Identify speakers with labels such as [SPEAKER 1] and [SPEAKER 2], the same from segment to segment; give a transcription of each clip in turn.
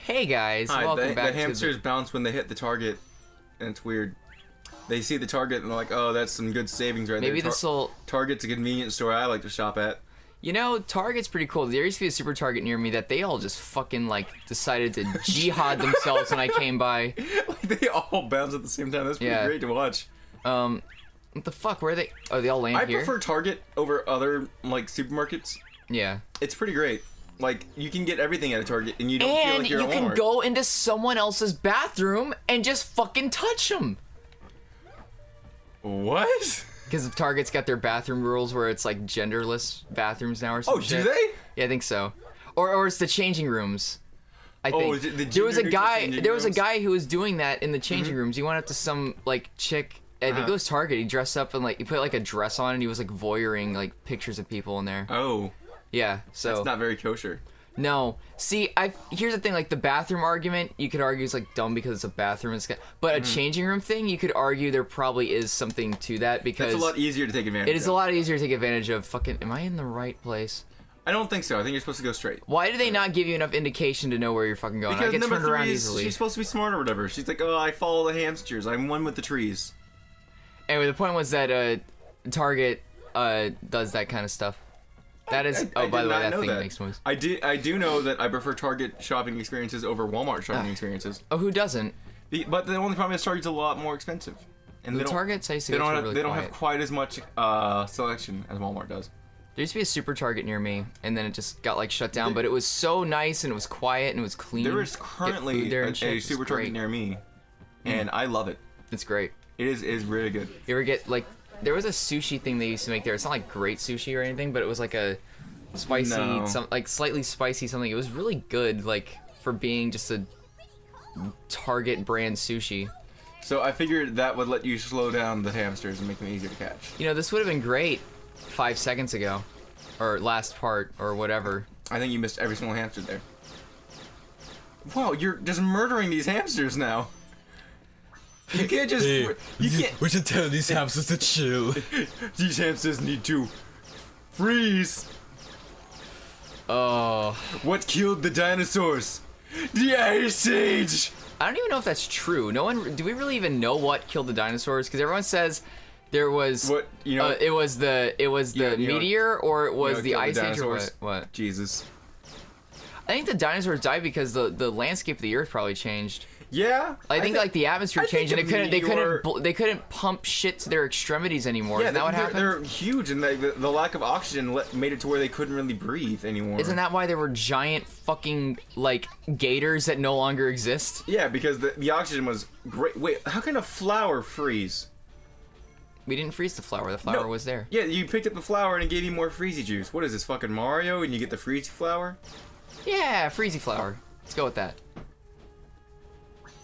[SPEAKER 1] Hey guys,
[SPEAKER 2] Hi,
[SPEAKER 1] welcome back
[SPEAKER 2] the hamsters bounce when they hit the target, and it's weird. They see the target and they're like, oh, that's some good savings right there.
[SPEAKER 1] Maybe this'll...
[SPEAKER 2] Target's a convenience store I like to shop at.
[SPEAKER 1] You know, Target's pretty cool. There used to be a super Target near me that they all just fucking, like, decided to jihad themselves when I came by.
[SPEAKER 2] Like, they all bounce at the same time. That's pretty great to watch.
[SPEAKER 1] What the fuck? Where are they? Oh, they all land here?
[SPEAKER 2] I prefer Target over other, like, supermarkets.
[SPEAKER 1] Yeah.
[SPEAKER 2] It's pretty great. Like, you can get everything at a Target, and you don't feel like you're at Walmart.
[SPEAKER 1] And you can go into someone else's bathroom and just fucking touch them.
[SPEAKER 2] What?
[SPEAKER 1] Because Target's got their bathroom rules where it's like genderless bathrooms now or something.
[SPEAKER 2] Oh, do they?
[SPEAKER 1] Yeah, I think so. Or it's the changing rooms. I think.
[SPEAKER 2] Oh, is it the
[SPEAKER 1] there was a
[SPEAKER 2] rooms?
[SPEAKER 1] guy who was doing that in the changing rooms. He went up to some like chick. I think it was Target. He dressed up and like he put like a dress on and he was like voyeuring like pictures of people in there.
[SPEAKER 2] Oh.
[SPEAKER 1] Yeah. So
[SPEAKER 2] that's not very kosher.
[SPEAKER 1] No. See, here's the thing, like the bathroom argument, you could argue is like dumb because it's a bathroom, but a changing room thing, you could argue there probably is something to that because
[SPEAKER 2] it's a lot easier to take advantage of.
[SPEAKER 1] It is a lot easier to take advantage of. Fucking, am I in the right place?
[SPEAKER 2] I don't think so. I think you're supposed to go straight.
[SPEAKER 1] Why do they not give you enough indication to know where you're fucking going?
[SPEAKER 2] Because
[SPEAKER 1] I get
[SPEAKER 2] number
[SPEAKER 1] turned around
[SPEAKER 2] 3
[SPEAKER 1] easily.
[SPEAKER 2] She's supposed to be smart or whatever. She's like, oh, I follow the hamsters. I'm one with the trees.
[SPEAKER 1] Anyway, the point was that Target does that kind of stuff. That is. Oh, by the way, that thing makes noise.
[SPEAKER 2] I do know that I prefer Target shopping experiences over Walmart shopping experiences.
[SPEAKER 1] Oh, who doesn't?
[SPEAKER 2] But the only problem is Target's a lot more expensive. And
[SPEAKER 1] the Target's I used to
[SPEAKER 2] they
[SPEAKER 1] go
[SPEAKER 2] don't
[SPEAKER 1] to
[SPEAKER 2] have,
[SPEAKER 1] really
[SPEAKER 2] they don't
[SPEAKER 1] quiet.
[SPEAKER 2] have quite as much selection as Walmart does.
[SPEAKER 1] There used to be a super Target near me, and then it just got like shut down. But it was so nice, and it was quiet, and it was clean.
[SPEAKER 2] There is currently a super Target near me, and I love it.
[SPEAKER 1] It's great.
[SPEAKER 2] It is really good.
[SPEAKER 1] You ever get like? There was a sushi thing they used to make there. It's not like great sushi or anything, but it was like a spicy, like slightly spicy something. It was really good, like for being just a Target brand sushi.
[SPEAKER 2] So I figured that would let you slow down the hamsters and make them easier to catch.
[SPEAKER 1] You know, this would have been great 5 seconds ago, or last part, or whatever.
[SPEAKER 2] I think you missed every single hamster there. Wow, you're just murdering these hamsters now. You can't just. You can't.
[SPEAKER 3] We should tell these hamsters to chill.
[SPEAKER 2] These hamsters need to freeze.
[SPEAKER 1] Oh.
[SPEAKER 2] What killed the dinosaurs? The Ice Age.
[SPEAKER 1] I don't even know if that's true. No one. Do we really even know what killed the dinosaurs? Because everyone says there was.
[SPEAKER 2] What you know?
[SPEAKER 1] It was the meteor, or it was the Ice Age, or what?
[SPEAKER 2] Jesus.
[SPEAKER 1] I think the dinosaurs died because the landscape of the Earth probably changed.
[SPEAKER 2] Yeah,
[SPEAKER 1] I think like the atmosphere changed, and they couldn't pump shit to their extremities anymore.
[SPEAKER 2] Yeah,
[SPEAKER 1] Isn't that what happened?
[SPEAKER 2] They're huge, and the lack of oxygen made it to where they couldn't really breathe anymore.
[SPEAKER 1] Isn't that why there were giant fucking like gators that no longer exist?
[SPEAKER 2] Yeah, because the oxygen was great. Wait, how can a flower freeze?
[SPEAKER 1] We didn't freeze the flower. The flower was there.
[SPEAKER 2] Yeah, you picked up the flower and it gave you more freezy juice. What is this, fucking Mario? And you get the freezy flower?
[SPEAKER 1] Yeah, freezy flower. Let's go with that.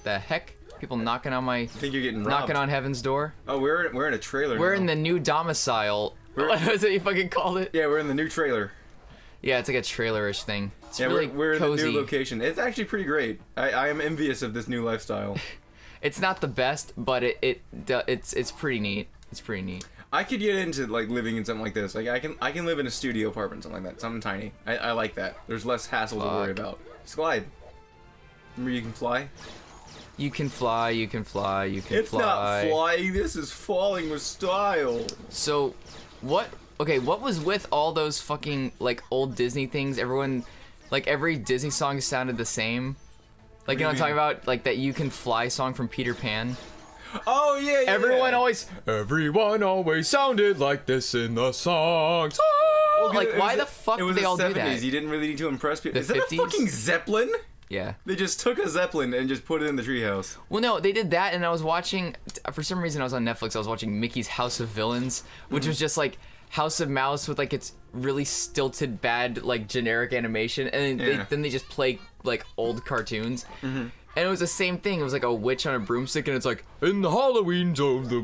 [SPEAKER 1] The heck? People knocking on my.
[SPEAKER 2] I think you're getting robbed.
[SPEAKER 1] Knocking on heaven's door.
[SPEAKER 2] Oh, we're in a trailer.
[SPEAKER 1] We're
[SPEAKER 2] now.
[SPEAKER 1] in the new domicile. What was it you fucking called it?
[SPEAKER 2] Yeah, we're in the new trailer.
[SPEAKER 1] Yeah, it's like a trailerish thing. It's really
[SPEAKER 2] we're
[SPEAKER 1] cozy.
[SPEAKER 2] in the new location. It's actually pretty great. I am envious of this new lifestyle.
[SPEAKER 1] It's not the best, but it's pretty neat. It's pretty neat.
[SPEAKER 2] I could get into like living in something like this. Like I can live in a studio apartment, something like that, something tiny. I like that. There's less hassle to worry about. Just glide. Remember, you can fly.
[SPEAKER 1] You can fly. You can fly. You can
[SPEAKER 2] it's
[SPEAKER 1] fly.
[SPEAKER 2] It's not flying. This is falling with style.
[SPEAKER 1] So, what? Okay, what was with all those fucking like old Disney things? Everyone, like every Disney song sounded the same. Like you know what I'm talking about? Like that "You Can Fly" song from Peter Pan.
[SPEAKER 2] Oh yeah, yeah.
[SPEAKER 1] Everyone always sounded like this in the songs. Well, like why the fuck did they all do that?
[SPEAKER 2] You didn't really need to impress people.
[SPEAKER 1] The
[SPEAKER 2] Is that
[SPEAKER 1] 50s?
[SPEAKER 2] a fucking Zeppelin?
[SPEAKER 1] Yeah.
[SPEAKER 2] They just took a Zeppelin and just put it in the treehouse.
[SPEAKER 1] Well, no, they did that, and I was watching. For some reason, I was on Netflix. I was watching Mickey's House of Villains, which was just like House of Mouse with like its really stilted, bad, like generic animation, and then they just play like old cartoons. And it was the same thing. It was like a witch on a broomstick, and it's like, in the Halloweens of the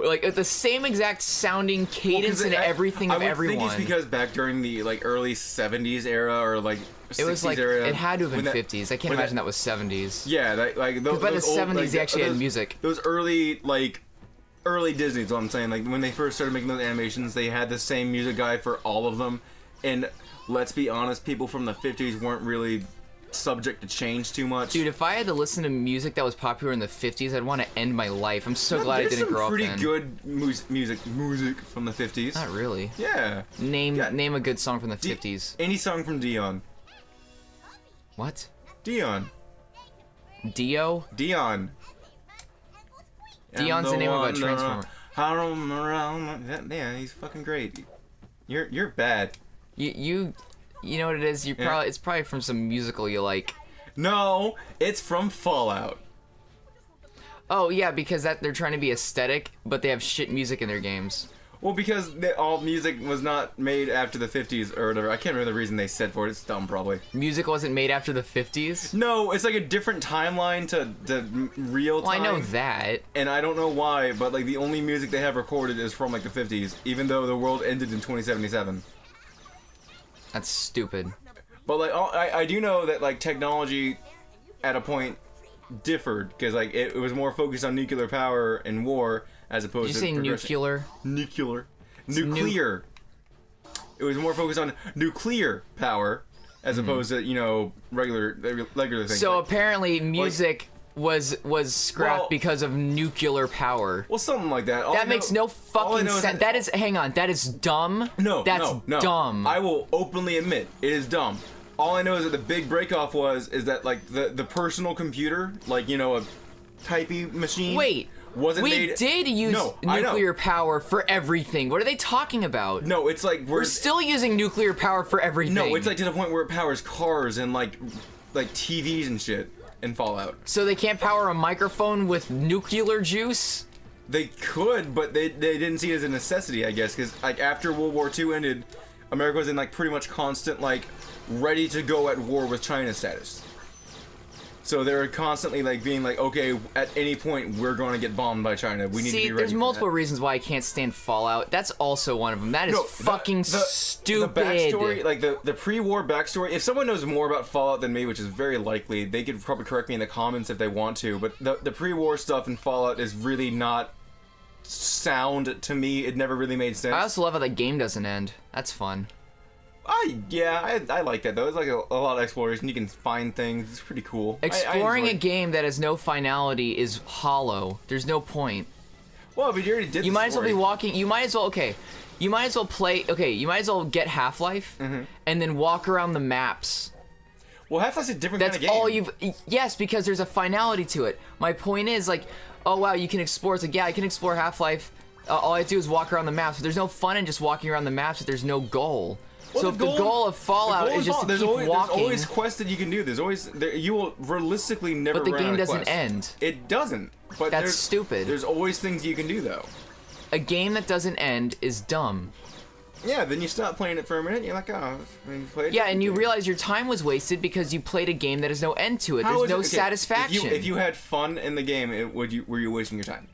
[SPEAKER 1] like the same exact sounding cadence and everything of everyone.
[SPEAKER 2] I think it's because back during the like early '70s era or like '60s
[SPEAKER 1] it was like
[SPEAKER 2] era,
[SPEAKER 1] it had to have been '50s. I can't imagine that was '70s.
[SPEAKER 2] Yeah, like those.
[SPEAKER 1] By the '70s,
[SPEAKER 2] like,
[SPEAKER 1] they actually had music.
[SPEAKER 2] Those early Disney is what I'm saying. Like when they first started making those animations, they had the same music guide for all of them. And let's be honest, people from the '50s weren't really subject to change too much.
[SPEAKER 1] Dude, if I had to listen to music that was popular in the 50s, I'd want to end my life. I'm so glad I didn't grow up then.
[SPEAKER 2] There's some pretty good music from the 50s.
[SPEAKER 1] Not really.
[SPEAKER 2] Yeah.
[SPEAKER 1] Name a good song from the 50s.
[SPEAKER 2] Any song from Dion.
[SPEAKER 1] What?
[SPEAKER 2] Dion.
[SPEAKER 1] Dio?
[SPEAKER 2] Dion.
[SPEAKER 1] Dion's the name of a Transformer.
[SPEAKER 2] Yeah, he's fucking great. You're bad.
[SPEAKER 1] You know what it is? It's probably from some musical you like.
[SPEAKER 2] No, it's from Fallout.
[SPEAKER 1] Oh yeah, because they're trying to be aesthetic, but they have shit music in their games.
[SPEAKER 2] Well, because all music was not made after the 50s or whatever. I can't remember the reason they said for it. It's dumb, probably.
[SPEAKER 1] Music wasn't made after the 50s?
[SPEAKER 2] No, it's like a different timeline to real time.
[SPEAKER 1] Well, I know that.
[SPEAKER 2] And I don't know why, but like the only music they have recorded is from like the 50s, even though the world ended in 2077.
[SPEAKER 1] That's stupid.
[SPEAKER 2] But like, I do know that like technology, at a point, differed because like it was more focused on nuclear power and war as opposed to.
[SPEAKER 1] Did you say nuclear?
[SPEAKER 2] Nuclear. It was more focused on nuclear power as opposed to regular things.
[SPEAKER 1] So apparently, music was scrapped because of nuclear power.
[SPEAKER 2] Well, something like that.
[SPEAKER 1] That makes no fucking sense. That is, hang on, that is dumb.
[SPEAKER 2] No,
[SPEAKER 1] that's
[SPEAKER 2] no.
[SPEAKER 1] dumb.
[SPEAKER 2] I will openly admit it is dumb. All I know is that the big breakoff is that like the personal computer, like a typey machine.
[SPEAKER 1] Wait. We did use nuclear power for everything. What are they talking about?
[SPEAKER 2] No, it's like
[SPEAKER 1] we're still using nuclear power for everything.
[SPEAKER 2] No, it's like to the point where it powers cars and like TVs and shit in Fallout.
[SPEAKER 1] So they can't power a microphone with nuclear juice?
[SPEAKER 2] They could, but they didn't see it as a necessity, I guess, because like after World War II ended, America was in like pretty much constant like ready to go at war with China status. So they were constantly like being like, okay, at any point we're going to get bombed by China. We need to be ready.
[SPEAKER 1] There's multiple reasons why I can't stand Fallout. That's also one of them. That is fucking stupid.
[SPEAKER 2] The backstory, like the pre-war backstory. If someone knows more about Fallout than me, which is very likely, they could probably correct me in the comments if they want to. But the pre-war stuff in Fallout is really not sound to me. It never really made sense.
[SPEAKER 1] I also love how the game doesn't end. That's fun.
[SPEAKER 2] I like that though. It's like a lot of exploration. You can find things. It's pretty cool.
[SPEAKER 1] Exploring a game that has no finality is hollow. There's no point.
[SPEAKER 2] Well, but you already did.
[SPEAKER 1] You might as well be walking. You might as well. Okay. You might as well play. Okay. You might as well get Half-Life and then walk around the maps.
[SPEAKER 2] Well, Half-Life's a different kind of game.
[SPEAKER 1] That's all you've. Yes, because there's a finality to it. My point is like, oh wow, you can explore. It's like, yeah, I can explore Half-Life. All I have to do is walk around the maps. But there's no fun in just walking around the maps if there's no goal. Well, so if the goal of Fallout is just to keep walking...
[SPEAKER 2] There's always quests that you can do. You will realistically never run out of quests.
[SPEAKER 1] But the game doesn't end.
[SPEAKER 2] It doesn't. But
[SPEAKER 1] that's stupid.
[SPEAKER 2] There's always things you can do, though.
[SPEAKER 1] A game that doesn't end is dumb.
[SPEAKER 2] Yeah, then you stop playing it for a minute, and you're like, oh...
[SPEAKER 1] Yeah, and you realize your time was wasted because you played a game that has no end to it. There's no satisfaction.
[SPEAKER 2] If you had fun in the game, were you wasting your time?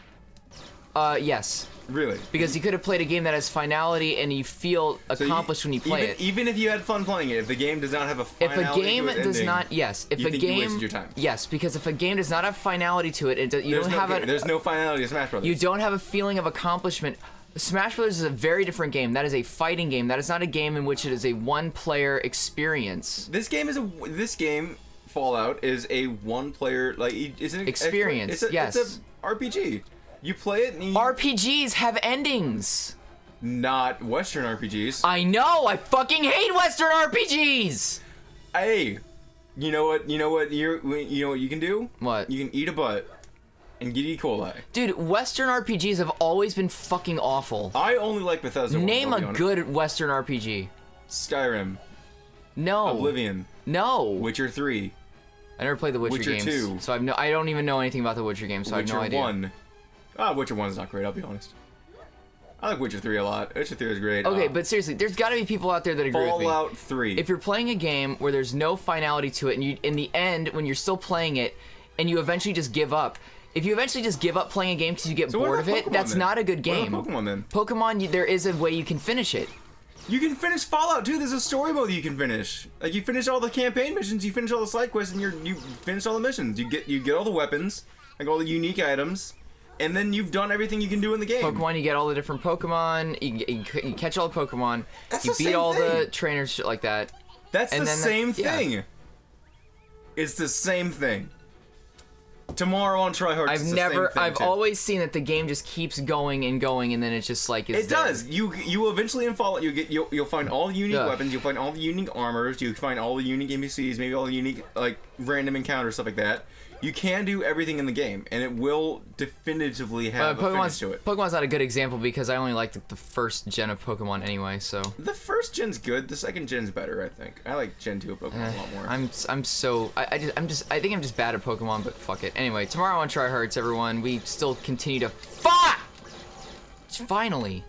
[SPEAKER 1] Yes.
[SPEAKER 2] Really?
[SPEAKER 1] Because you could have played a game that has finality and you feel accomplished when you play it.
[SPEAKER 2] Even if you had fun playing it, if the game does not have a finality
[SPEAKER 1] if a game does not, yes. If
[SPEAKER 2] you
[SPEAKER 1] a
[SPEAKER 2] think
[SPEAKER 1] game,
[SPEAKER 2] you wasted your time.
[SPEAKER 1] Yes, because if a game does not have finality to it,
[SPEAKER 2] there's no finality to Smash Brothers.
[SPEAKER 1] You don't have a feeling of accomplishment. Smash Brothers is a very different game. That is a fighting game. That is not a game in which it is a one-player experience.
[SPEAKER 2] This game, Fallout, is a one-player it's an
[SPEAKER 1] experience.
[SPEAKER 2] It's an RPG. You play it and
[SPEAKER 1] RPGs have endings.
[SPEAKER 2] Not Western RPGs.
[SPEAKER 1] I know. I fucking hate Western RPGs.
[SPEAKER 2] Hey, you know what you can do?
[SPEAKER 1] What?
[SPEAKER 2] You can eat a butt and get E. coli.
[SPEAKER 1] Dude, Western RPGs have always been fucking awful.
[SPEAKER 2] I only like Bethesda.
[SPEAKER 1] Name a good Western RPG.
[SPEAKER 2] Skyrim.
[SPEAKER 1] No.
[SPEAKER 2] Oblivion.
[SPEAKER 1] No.
[SPEAKER 2] Witcher 3.
[SPEAKER 1] I never played the Witcher games.
[SPEAKER 2] 2.
[SPEAKER 1] So I don't even know anything about the Witcher games, so
[SPEAKER 2] Witcher
[SPEAKER 1] I have no idea.
[SPEAKER 2] 1. Witcher 1 is not great, I'll be honest. I like Witcher 3 a lot. Witcher 3 is great.
[SPEAKER 1] Okay, but seriously, there's got to be people out there that agree with me.
[SPEAKER 2] Fallout 3.
[SPEAKER 1] If you're playing a game where there's no finality to it, and you, in the end, when you're still playing it, and you eventually just give up, if you eventually just give up playing a game because you get bored of it, that's not a good game.
[SPEAKER 2] What about Pokemon then?
[SPEAKER 1] Pokemon, there is a way you can finish it.
[SPEAKER 2] You can finish Fallout too. There's a story mode you can finish. Like you finish all the campaign missions, you finish all the side quests, and you finish all the missions. You get all the weapons, like all the unique items. And then you've done everything you can do in the game.
[SPEAKER 1] Pokemon, you get all the different Pokemon, you catch all the Pokemon, you beat all the trainers, shit like that.
[SPEAKER 2] That's the same thing. It's the same thing. Tomorrow on Tryhard,
[SPEAKER 1] I've always seen that the game just keeps going and going, and then it's just like
[SPEAKER 2] it does. You eventually in Fallout you'll find all the unique weapons, you'll find all the unique armors, you find all the unique NPCs, maybe all the unique like random encounters, stuff like that. You can do everything in the game, and it will definitively have a finish to it.
[SPEAKER 1] Pokemon's not a good example because I only liked the first gen of Pokemon anyway. So
[SPEAKER 2] the first gen's good. The second gen's better, I think. I like Gen 2 of Pokemon a lot more.
[SPEAKER 1] I think I'm just bad at Pokemon, but fuck it. Anyway, tomorrow on Tryhards, everyone, we still continue to finally.